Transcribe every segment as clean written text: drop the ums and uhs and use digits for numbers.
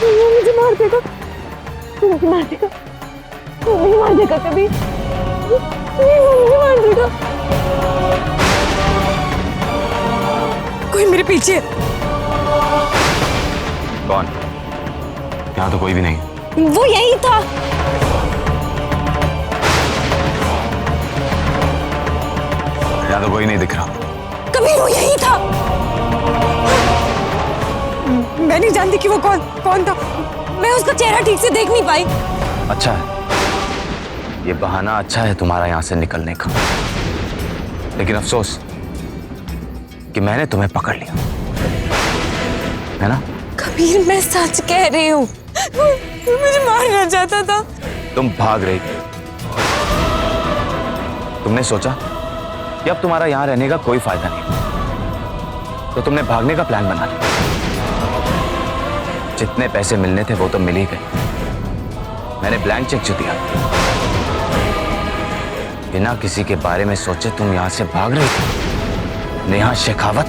वो मुझे मार देगा, वो मुझे मार देगा, वो मुझे मार देगा कभी, वो मुझे मार देगा। कोई मेरे पीछे। कौन? यहाँ तो कोई भी नहीं। वो यही था। यहाँ तो कोई नहीं दिख रहा। कबीर वो यही था। मैं नहीं जानती कि वो कौन था। मैं उसका चेहरा ठीक से देख नहीं पाई। अच्छा है, ये बहाना अच्छा है तुम्हारा यहाँ से निकलने का, लेकिन अफसोस कि मैंने तुम्हें पकड़ लिया, है ना? कबीर मैं सच कह रही हूँ, वो मुझे मारना चाहता था। तुम भाग रही थी। तुमने सोचा कि अब तुम्हारा यहाँ रहने का कोई फायदा नहीं, तो तुमने भागने का प्लान बना लिया। जितने पैसे मिलने थे वो तो मिल ही गए। मैंने ब्लैंक चेक जो दिया, बिना किसी के बारे में सोचे तुम यहां से भाग रही थी। नेहा शेखावत।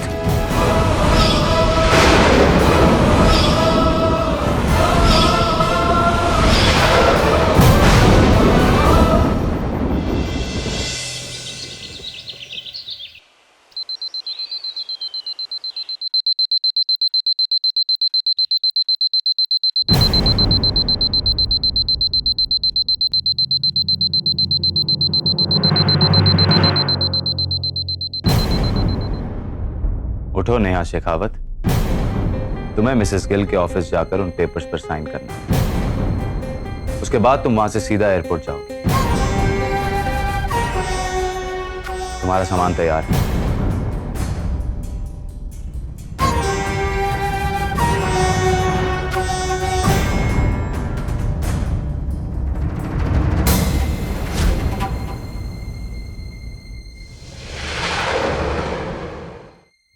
उठो नेहा शेखावत, तुम्हें मिसेस गिल के ऑफिस जाकर उन पेपर्स पर साइन करना। उसके बाद तुम वहां से सीधा एयरपोर्ट जाओगे। तुम्हारा सामान तैयार है।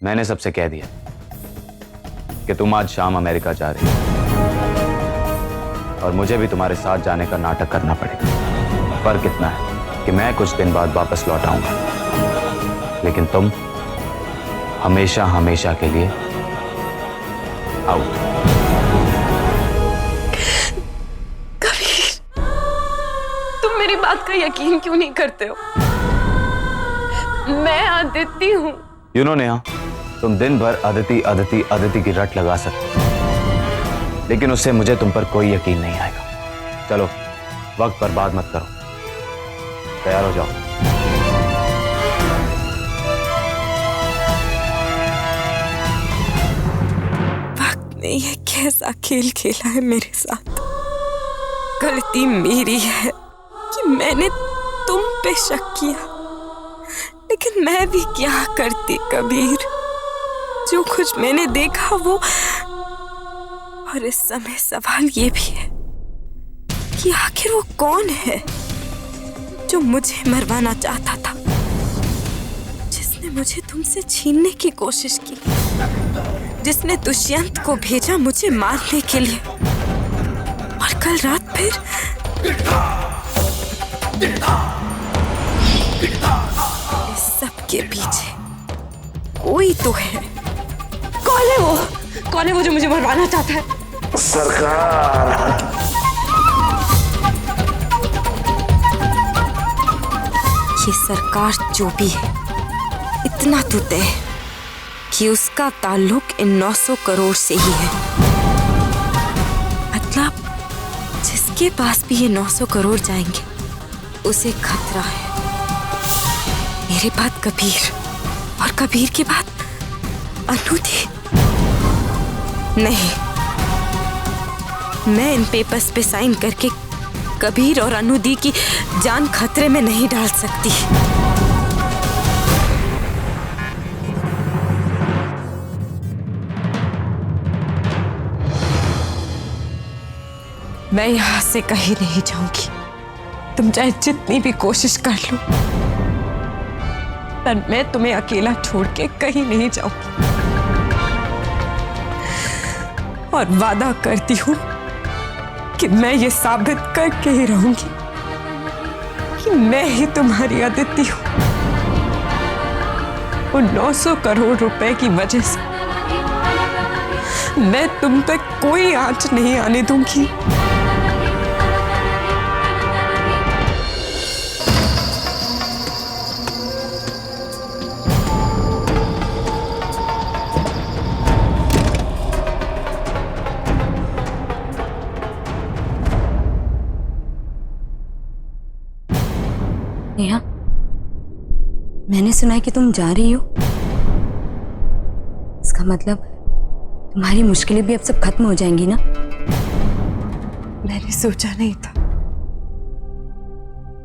मैंने सबसे कह दिया कि तुम आज शाम अमेरिका जा रही हो और मुझे भी तुम्हारे साथ जाने का नाटक करना पड़ेगा। फर्क इतना है कि मैं कुछ दिन बाद वापस लौट आऊंगा, लेकिन तुम हमेशा हमेशा के लिए आउट। कबीर, तुम मेरी बात का यकीन क्यों नहीं करते हो? मैं आदित्य हूं। यू नो नेहा, तुम दिन भर अदिति अदिति अदिति की रट लगा सकते हो, लेकिन उससे मुझे तुम पर कोई यकीन नहीं आएगा। चलो वक्त बर्बाद मत करो, तैयार हो जाओ। वक्त ने ये कैसा खेल खेला है मेरे साथ। गलती मेरी है कि मैंने तुम पे शक किया, लेकिन मैं भी क्या करती कबीर। जो कुछ मैंने देखा वो, और इस समय सवाल ये भी है कि आखिर वो कौन है जो मुझे मरवाना चाहता था, जिसने मुझे तुमसे छीनने की कोशिश की, जिसने दुष्यंत को भेजा मुझे मारने के लिए, और कल रात फिर इस सब के पीछे कोई तो है। कौन है वो? कौन है वो जो मुझे मरवाना चाहता है? सरकार, ये सरकार जो भी है, इतना तो तय है कि उसका ताल्लुक इन 900 करोड़ से ही है। मतलब जिसके पास भी ये 900 करोड़ जाएंगे उसे खतरा है। मेरे बाद कबीर, और कबीर के बाद अनुदी। नहीं, मैं इन पेपर्स पे साइन करके कबीर और अनुदी की जान खतरे में नहीं डाल सकती। मैं यहां से कहीं नहीं जाऊंगी। तुम चाहे जितनी भी कोशिश कर लो, पर मैं तुम्हें अकेला छोड़ के कहीं नहीं जाऊंगी। और वादा करती हूं कि मैं ये साबित करके ही रहूंगी कि मैं ही तुम्हारी अदिति हूं। उन 900 करोड़ रुपए की वजह से मैं तुम पे कोई आंच नहीं आने दूंगी। नेहा, मैंने सुना है कि तुम जा रही हो। इसका मतलब तुम्हारी मुश्किलें भी अब सब खत्म हो जाएंगी ना? मैंने सोचा नहीं था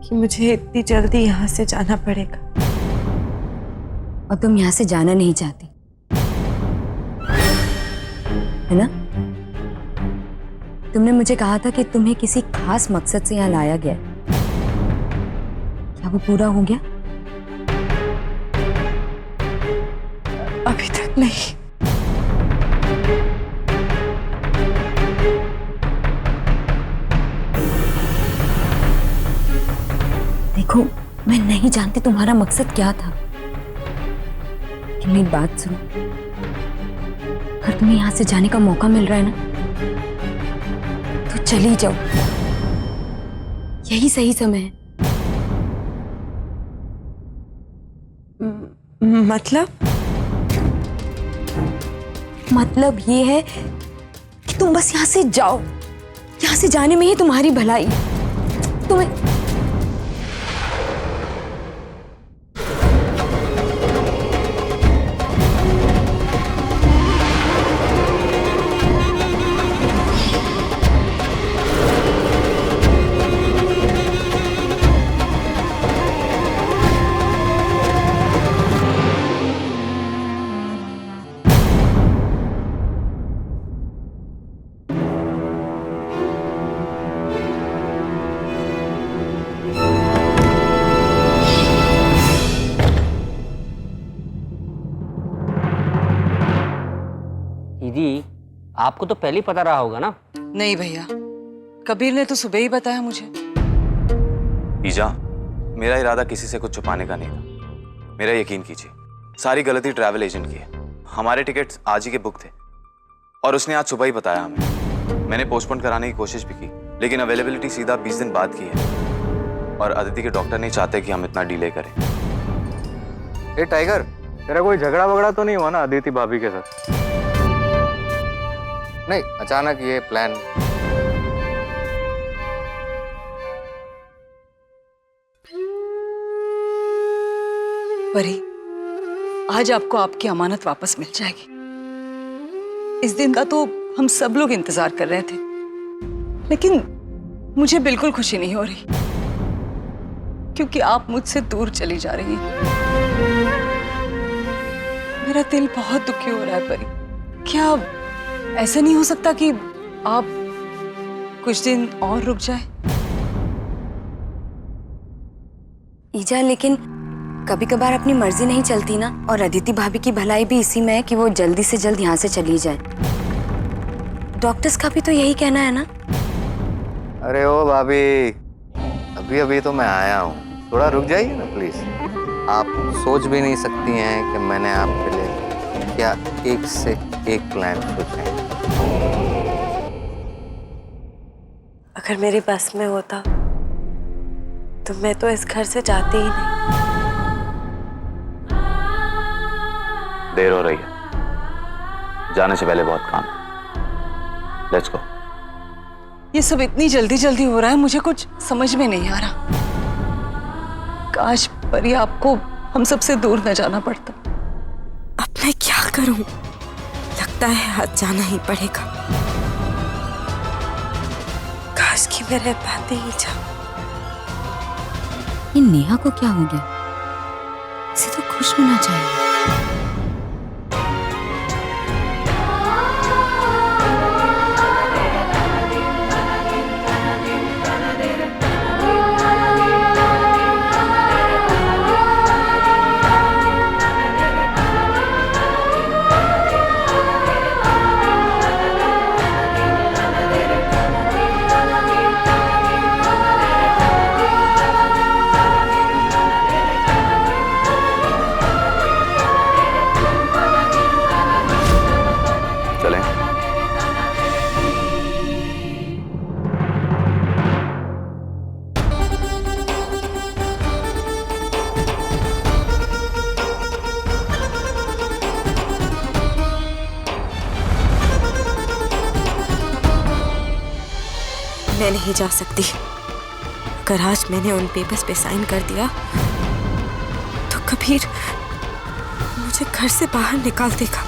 कि मुझे इतनी जल्दी यहाँ से जाना पड़ेगा। और तुम यहाँ से जाना नहीं चाहती, है ना? तुमने मुझे कहा था कि तुम्हें किसी खास मकसद से यहाँ लाया गया है। क्या वो पूरा हो गया? अभी तक नहीं। देखो, मैं नहीं जानती तुम्हारा मकसद क्या था, लेकिन मेरी बात सुनो। अगर तुम्हें यहाँ से जाने का मौका मिल रहा है ना, तो चली जाओ। यही सही समय है। मतलब ये है कि तुम बस यहाँ से जाओ। यहाँ से जाने में ही तुम्हारी भलाई है। तुम्हें दीदी, आपको तो पहले ही पता रहा होगा ना? नहीं भैया, कबीर ने तो सुबह ही बताया मुझे। ईजा, मेरा इरादा किसी से कुछ छुपाने का नहीं था। मेरा यकीन कीजिए, सारी गलती ट्रैवल एजेंट की है। हमारे टिकट्स आज ही के बुक थे और उसने आज सुबह ही बताया हमें। मैंने पोस्टपोन कराने की कोशिश भी की, लेकिन अवेलेबिलिटी सीधा 20 दिन बाद की है और अदिति के डॉक्टर नहीं चाहते कि हम इतना डिले करें। ए टाइगर, तेरा कोई झगड़ा वगड़ा तो नहीं हुआ ना अदिति भाभी के साथ? नहीं, अचानक ये प्लान। परी, आज आपको आपकी अमानत वापस मिल जाएगी। इस दिन का तो हम सब लोग इंतजार कर रहे थे, लेकिन मुझे बिल्कुल खुशी नहीं हो रही क्योंकि आप मुझसे दूर चली जा रही हैं। मेरा दिल बहुत दुखी हो रहा है परी। क्या ऐसा नहीं हो सकता कि आप कुछ दिन और रुक जाए? ईजा, लेकिन कभी कभार अपनी मर्जी नहीं चलती ना। और अदिति भाभी की भलाई भी इसी में है कि वो जल्दी से जल्द यहाँ से चली जाए। डॉक्टर्स का भी तो यही कहना है ना। अरे ओ भाभी, अभी अभी तो मैं आया हूँ, थोड़ा रुक जाइए ना प्लीज। आप सोच भी नहीं सकती हैं कि मैंने आपके लिए क्या एक से एक प्लान सोचे हैं। अगर मेरे बस में होता तो मैं तो इस घर से जाती ही नहीं। देर हो रही है, जाने से पहले बहुत काम है। Let's go. ये सब इतनी जल्दी जल्दी हो रहा है, मुझे कुछ समझ में नहीं आ रहा। काश परी आपको हम सबसे दूर न जाना पड़ता। अब मैं क्या करूं? लगता है आज जाना ही पड़ेगा। काश कि मैं रह पाती ही जाऊं। ये नेहा को क्या हो गया? इसे तो खुश होना चाहिए। मैं नहीं जा सकती। अगर आज मैंने उन पेपर्स पे साइन कर दिया तो कबीर मुझे घर से बाहर निकाल देगा।